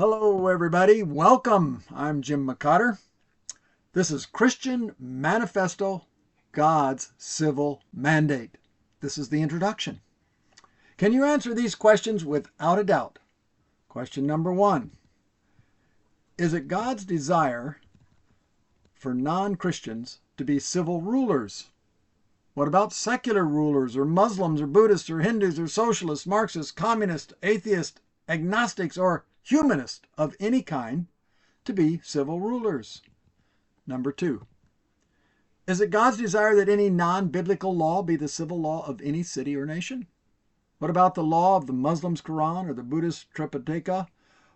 Hello, everybody. Welcome. I'm Jim McCotter. This is Christian Manifesto, God's Civil Mandate. This is the introduction. Can you answer these questions without a doubt? Question number 1. Is it God's desire for non-Christians to be civil rulers? What about secular rulers or Muslims or Buddhists or Hindus or socialists, Marxists, communists, atheists, agnostics, or humanists of any kind to be civil rulers? Number 2. Is it God's desire that any non-biblical law be the civil law of any city or nation? What about the law of the Muslims' Quran or the Buddhist Tripitaka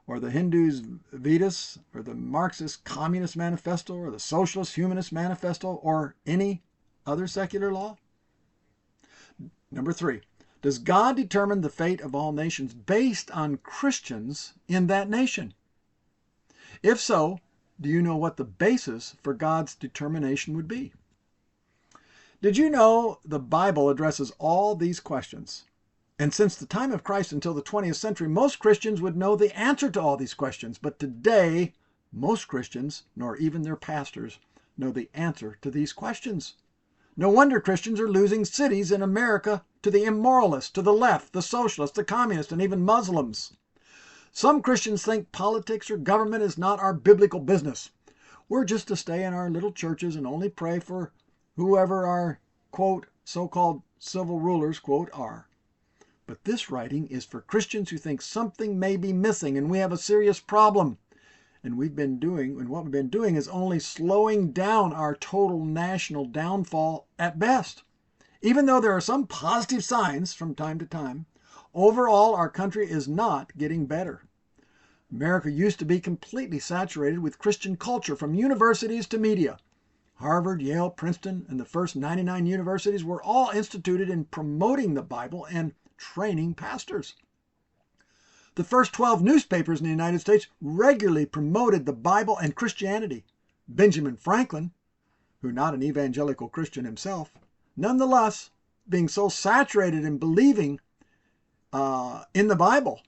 or the Hindus' Vedas or the Marxist Communist Manifesto or the Socialist Humanist Manifesto or any other secular law? Number 3. Does God determine the fate of all nations based on Christians in that nation? If so, do you know what the basis for God's determination would be? Did you know the Bible addresses all these questions? And since the time of Christ until the 20th century, most Christians would know the answer to all these questions. But today, most Christians, nor even their pastors, know the answer to these questions. No wonder Christians are losing cities in America to the immoralists, to the left, the socialists, the communists, and even Muslims. Some Christians think politics or government is not our biblical business. We're just to stay in our little churches and only pray for whoever our, quote, so-called civil rulers, quote, are. But this writing is for Christians who think something may be missing and we have a serious problem. And what we've been doing is only slowing down our total national downfall at best. Even though there are some positive signs from time to time, overall our country is not getting better. America used to be completely saturated with Christian culture from universities to media. Harvard, Yale, Princeton, and the first 99 universities were all instituted in promoting the Bible and training pastors. The first 12 newspapers in the United States regularly promoted the Bible and Christianity. Benjamin Franklin, who not an evangelical Christian himself, nonetheless, being so saturated in believing in the Bible,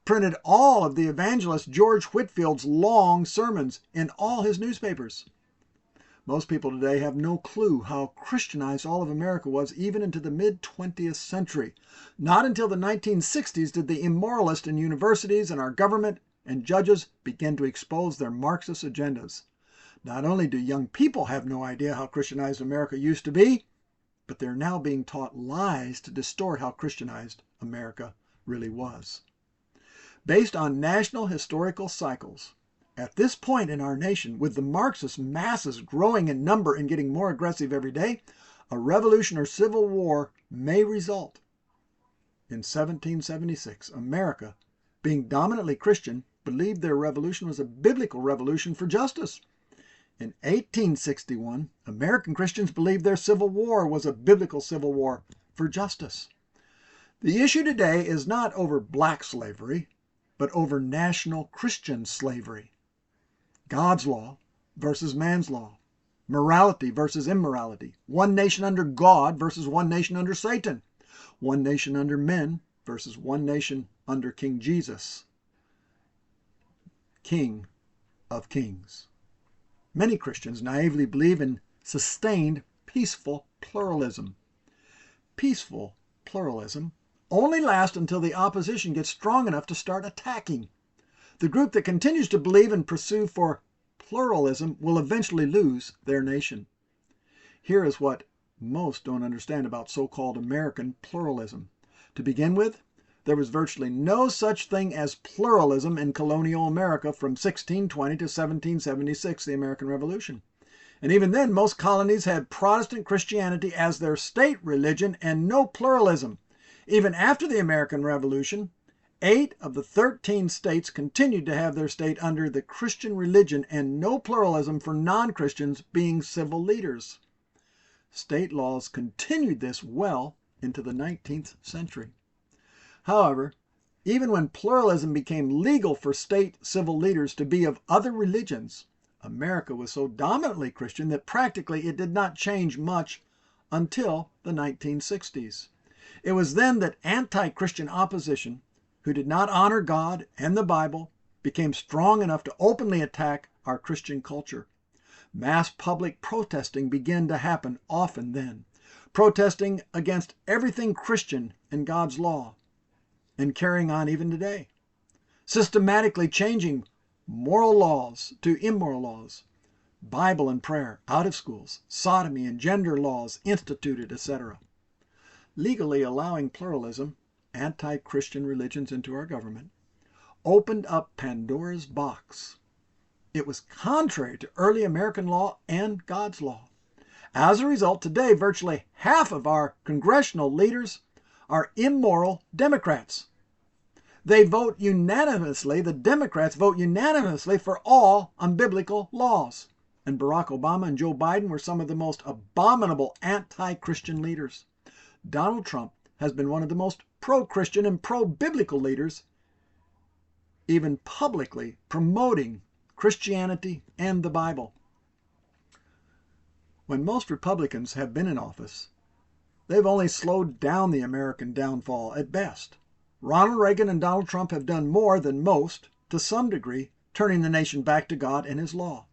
printed all of the evangelist George Whitfield's long sermons in all his newspapers. Most people today have no clue how Christianized all of America was even into the mid-20th century. Not until the 1960s did the immoralists in universities and our government and judges begin to expose their Marxist agendas. Not only do young people have no idea how Christianized America used to be, but they're now being taught lies to distort how Christianized America really was. Based on national historical cycles, at this point in our nation, with the Marxist masses growing in number and getting more aggressive every day, a revolution or civil war may result. In 1776, America, being dominantly Christian, believed their revolution was a biblical revolution for justice. In 1861, American Christians believed their civil war was a biblical civil war for justice. The issue today is not over black slavery, but over national Christian slavery. God's law versus man's law. Morality versus immorality. One nation under God versus one nation under Satan. One nation under men versus one nation under King Jesus, King of Kings. Many Christians naively believe in sustained peaceful pluralism. Peaceful pluralism only lasts until the opposition gets strong enough to start attacking. The group that continues to believe and pursue for pluralism will eventually lose their nation. Here is what most don't understand about so-called American pluralism. To begin with, there was virtually no such thing as pluralism in colonial America from 1620 to 1776, the American Revolution. And even then, most colonies had Protestant Christianity as their state religion and no pluralism. Even after the American Revolution, 8 of the 13 states continued to have their state under the Christian religion and no pluralism for non-Christians being civil leaders. State laws continued this well into the 19th century. However, even when pluralism became legal for state civil leaders to be of other religions, America was so dominantly Christian that practically it did not change much until the 1960s. It was then that anti-Christian opposition, who did not honor God and the Bible, became strong enough to openly attack our Christian culture. Mass public protesting began to happen often then, protesting against everything Christian and God's law, and carrying on even today, systematically changing moral laws to immoral laws, Bible and prayer out of schools, sodomy and gender laws instituted, etc. Legally allowing pluralism, anti-Christian religions into our government, opened up Pandora's box. It was contrary to early American law and God's law. As a result, today virtually half of our congressional leaders are immoral Democrats. They vote unanimously, the Democrats vote unanimously for all unbiblical laws. And Barack Obama and Joe Biden were some of the most abominable anti-Christian leaders. Donald Trump has been one of the most pro-Christian and pro-biblical leaders, even publicly promoting Christianity and the Bible. When most Republicans have been in office, they've only slowed down the American downfall at best. Ronald Reagan and Donald Trump have done more than most, to some degree, turning the nation back to God and His law.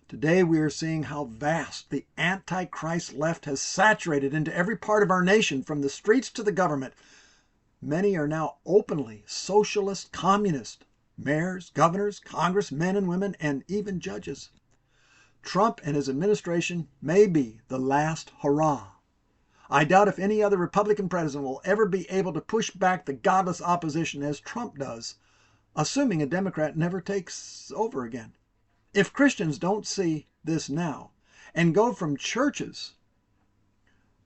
Today we are seeing how vast the Antichrist left has saturated into every part of our nation, from the streets to the government. Many are now openly socialist, communist, mayors, governors, congressmen and women, and even judges. Trump and his administration may be the last hurrah. I doubt if any other Republican president will ever be able to push back the godless opposition as Trump does, assuming a Democrat never takes over again. If Christians don't see this now and go from churches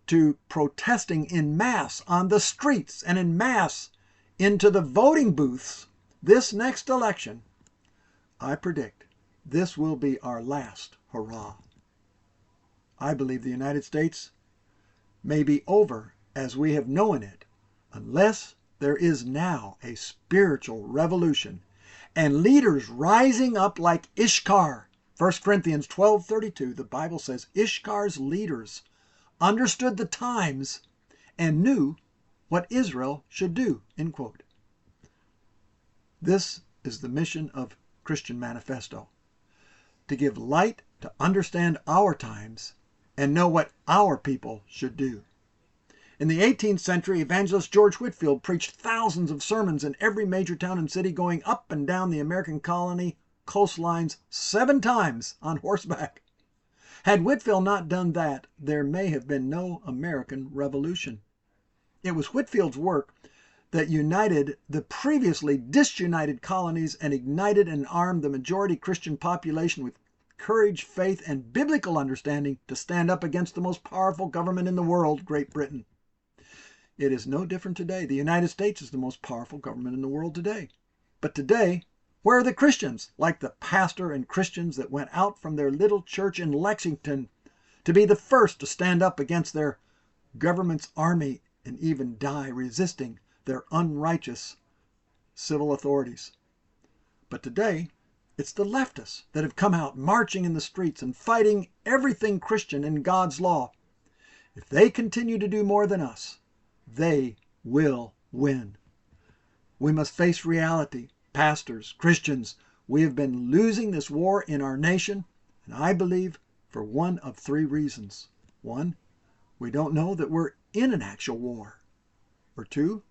to protesting in mass on the streets and in mass into the voting booths this next election, I predict this will be our last hurrah. I believe the United States may be over as we have known it, unless there is now a spiritual revolution and leaders rising up like Ishkar. 1 Corinthians 12:32, the Bible says Ishkar's leaders understood the times and knew what Israel should do, end quote. This is the mission of Christian Manifesto, to give light to understand our times and know what our people should do. In the 18th century, evangelist George Whitefield preached thousands of sermons in every major town and city, going up and down the American colony coastlines 7 times on horseback. Had Whitefield not done that, there may have been no American Revolution. It was Whitefield's work that united the previously disunited colonies and ignited and armed the majority Christian population with courage, faith, and biblical understanding to stand up against the most powerful government in the world, Great Britain. It is no different today. The United States is the most powerful government in the world today. But today, where are the Christians, like the pastor and Christians that went out from their little church in Lexington to be the first to stand up against their government's army and even die resisting their unrighteous civil authorities? But today, it's the leftists that have come out marching in the streets and fighting everything Christian in God's law. If they continue to do more than us, they will win. We must face reality. Pastors, Christians, we have been losing this war in our nation, and I believe for one of 3 reasons. 1, we don't know that we're in an actual war. Or 2,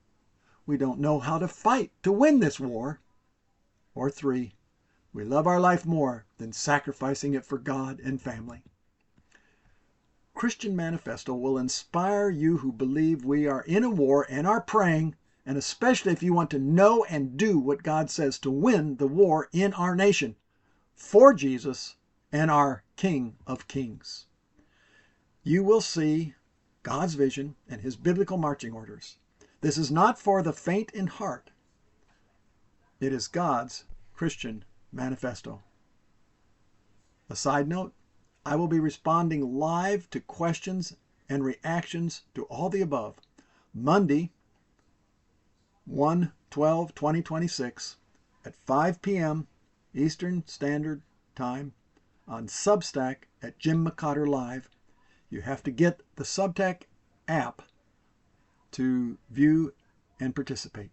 we don't know how to fight to win this war. Or 3, we love our life more than sacrificing it for God and family. Christian Manifesto will inspire you who believe we are in a war and are praying, and especially if you want to know and do what God says to win the war in our nation for Jesus and our King of Kings. You will see God's vision and His biblical marching orders. This is not for the faint in heart. It is God's Christian Manifesto. A side note, I will be responding live to questions and reactions to all the above Monday, 1/12/2026 at 5 p.m. Eastern Standard Time on Substack at Jim McCotter Live. You have to get the Substack app to view and participate.